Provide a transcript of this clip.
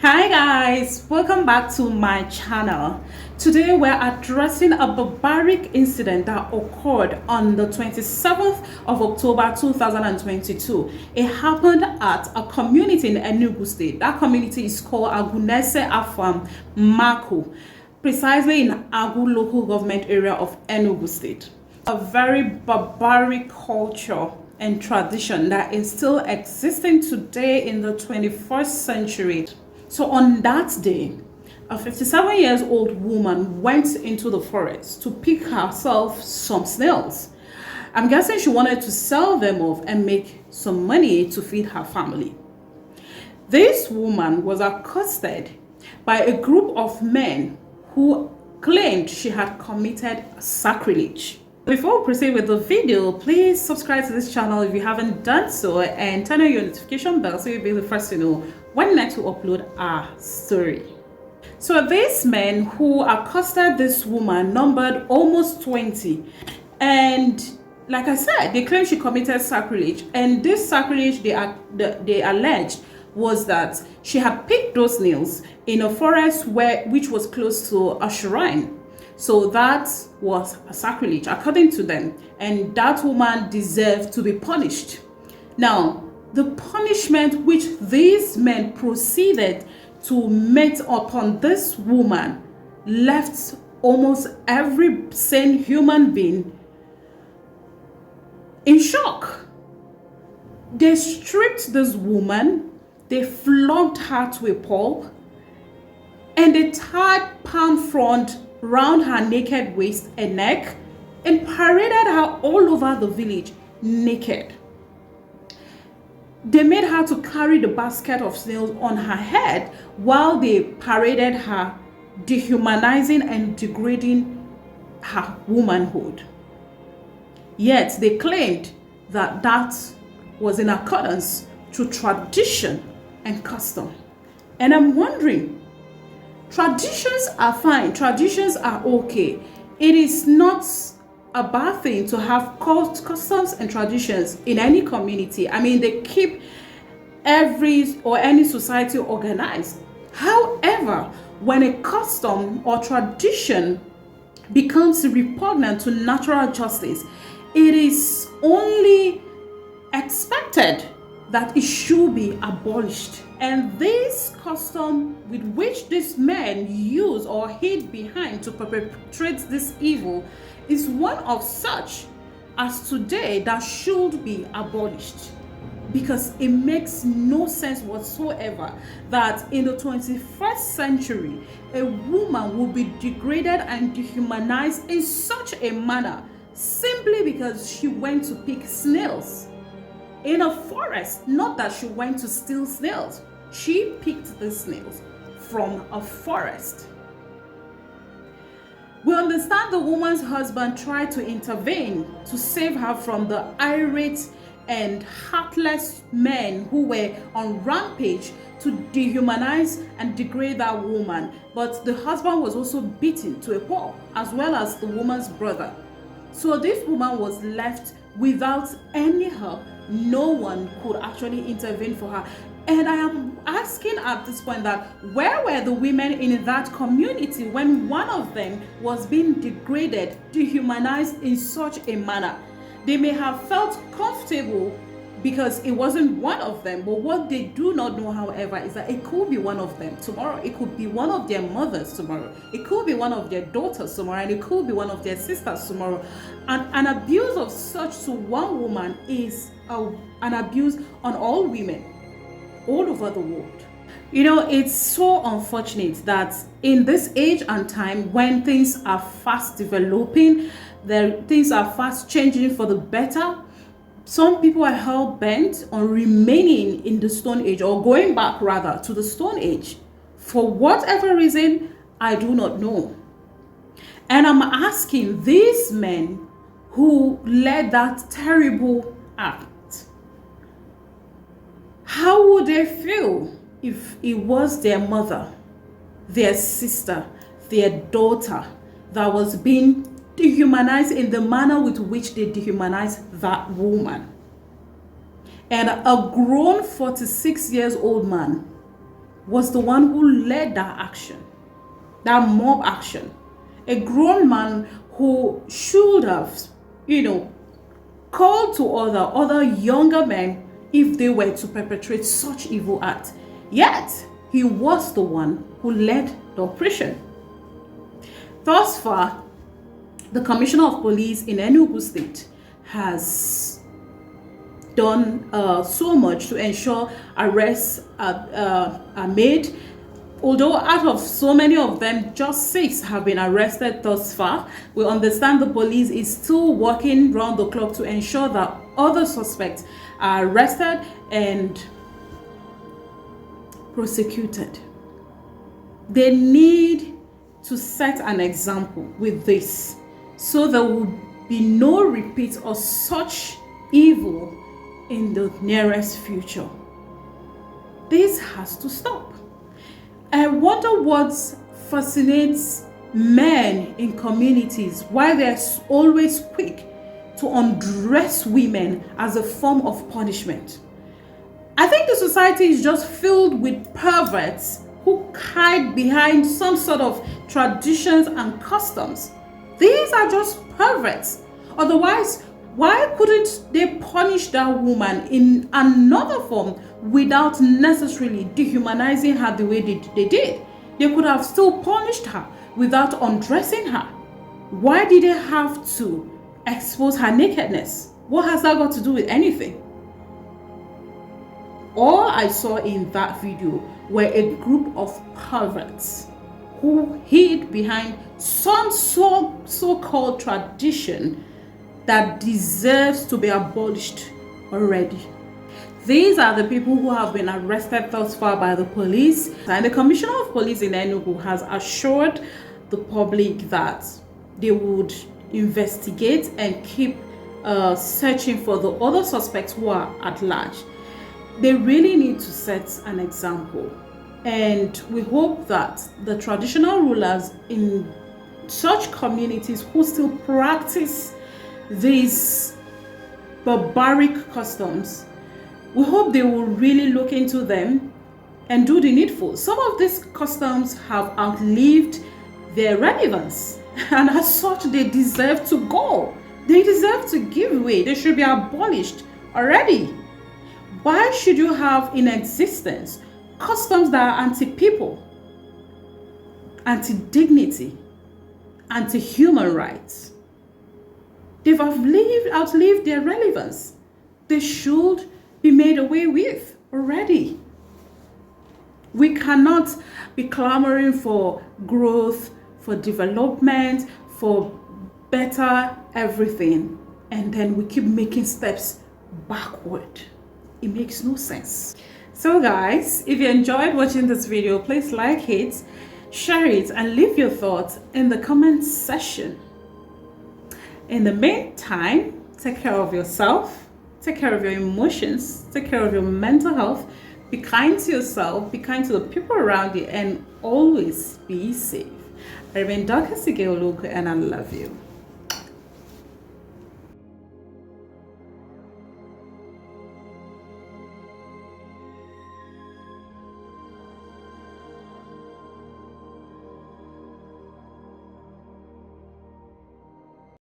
Hi guys, welcome back to my channel. Today we're addressing a barbaric incident that occurred on the 27th of October 2022. It happened at a community in Enugu State. That community is called Agunese Afam Maku, precisely in Agu local government area of Enugu State. A very barbaric culture and tradition that is still existing today in the 21st century. So on that day, a 57 years old woman went into the forest to pick herself some snails. I'm guessing she wanted to sell them off and make some money to feed her family. This woman was accosted by a group of men who claimed she had committed sacrilege. Before we proceed with the video, please subscribe to this channel if you haven't done so and turn on your notification bell so you'll be the first to know when next we upload our story. So these men who accosted this woman numbered almost 20, and like I said, they claim she committed sacrilege, and this sacrilege they alleged was that she had picked those snails in a forest which was close to a shrine. So that was a sacrilege according to them, and that woman deserved to be punished. Now, the punishment which these men proceeded to mete upon this woman left almost every sane human being in shock. They stripped this woman, they flogged her to a pulp, and they tied palm frond round her naked waist and neck and paraded her all over the village naked. They made her to carry the basket of snails on her head while they paraded her, dehumanizing and degrading her womanhood. Yet they claimed that that was in accordance to tradition and custom. And I'm wondering, traditions are fine, traditions are okay. It is not a bad thing to have customs and traditions in any community. I mean, they keep any society organized. However, when a custom or tradition becomes repugnant to natural justice, it is only expected that it should be abolished. And this custom with which these men use or hid behind to perpetrate this evil is one of such as today that should be abolished, because it makes no sense whatsoever that in the 21st century a woman will be degraded and dehumanized in such a manner simply because she went to pick snails in a forest. Not that she went to steal snails, she picked the snails from a forest. We understand the woman's husband tried to intervene to save her from the irate and heartless men who were on rampage to dehumanize and degrade that woman, but the husband was also beaten to a pulp, as well as the woman's brother. So this woman was left without any help. No one could actually intervene for her. And I am asking at this point that where were the women in that community when one of them was being degraded, dehumanized in such a manner? They may have felt comfortable because it wasn't one of them, but what they do not know, however, is that it could be one of them tomorrow. It could be one of their mothers tomorrow. It could be one of their daughters tomorrow, and it could be one of their sisters tomorrow. And an abuse of such to one woman is an abuse on all women all over the world. You know, it's so unfortunate that in this age and time when things are fast developing, things are fast changing for the better, some people are hell-bent on remaining in the Stone Age, or going back rather to the Stone Age. For whatever reason, I do not know. And I'm asking these men who led that terrible act, how would they feel if it was their mother, their sister, their daughter that was being dehumanized in the manner with which they dehumanized that woman? And a grown 46 years old man was the one who led that action, that mob action. A grown man who should have, called to other younger men if they were to perpetrate such evil acts. Yet, he was the one who led the operation. Thus far, the Commissioner of Police in Enugu State has done so much to ensure arrests are made. Although out of so many of them, just 6 have been arrested thus far, we understand the police is still working round the clock to ensure that other suspects are arrested and prosecuted. They need to set an example with this, so there will be no repeat of such evil in the nearest future. This has to stop. I wonder what fascinates men in communities, why they're always quick to undress women as a form of punishment. I think the society is just filled with perverts who hide behind some sort of traditions and customs. These are just perverts. Otherwise, why couldn't they punish that woman in another form without necessarily dehumanizing her the way they did? They could have still punished her without undressing her. Why did they have to expose her nakedness? What has that got to do with anything? All I saw in that video were a group of perverts who hid behind some so-called tradition that deserves to be abolished already. These are the people who have been arrested thus far by the police, and the Commissioner of Police in Enugu has assured the public that they would investigate and keep searching for the other suspects who are at large. They really need to set an example, and we hope that the traditional rulers in such communities who still practice these barbaric customs, we hope they will really look into them and do the needful. Some of these customs have outlived their relevance, and as such, they deserve to go. They deserve to give way. They should be abolished already. Why should you have in existence customs that are anti-people, anti-dignity, anti-human rights? They've outlived their relevance. They should be made away with already. We cannot be clamoring for growth, for development, for better everything, and then we keep making steps backward. It makes no sense. So guys, if you enjoyed watching this video, please like it, share it, and leave your thoughts in the comment section. In the meantime, take care of yourself, take care of your emotions, take care of your mental health, be kind to yourself, be kind to the people around you, and always be safe. I remain Dr. Sigeoluku, and I love you.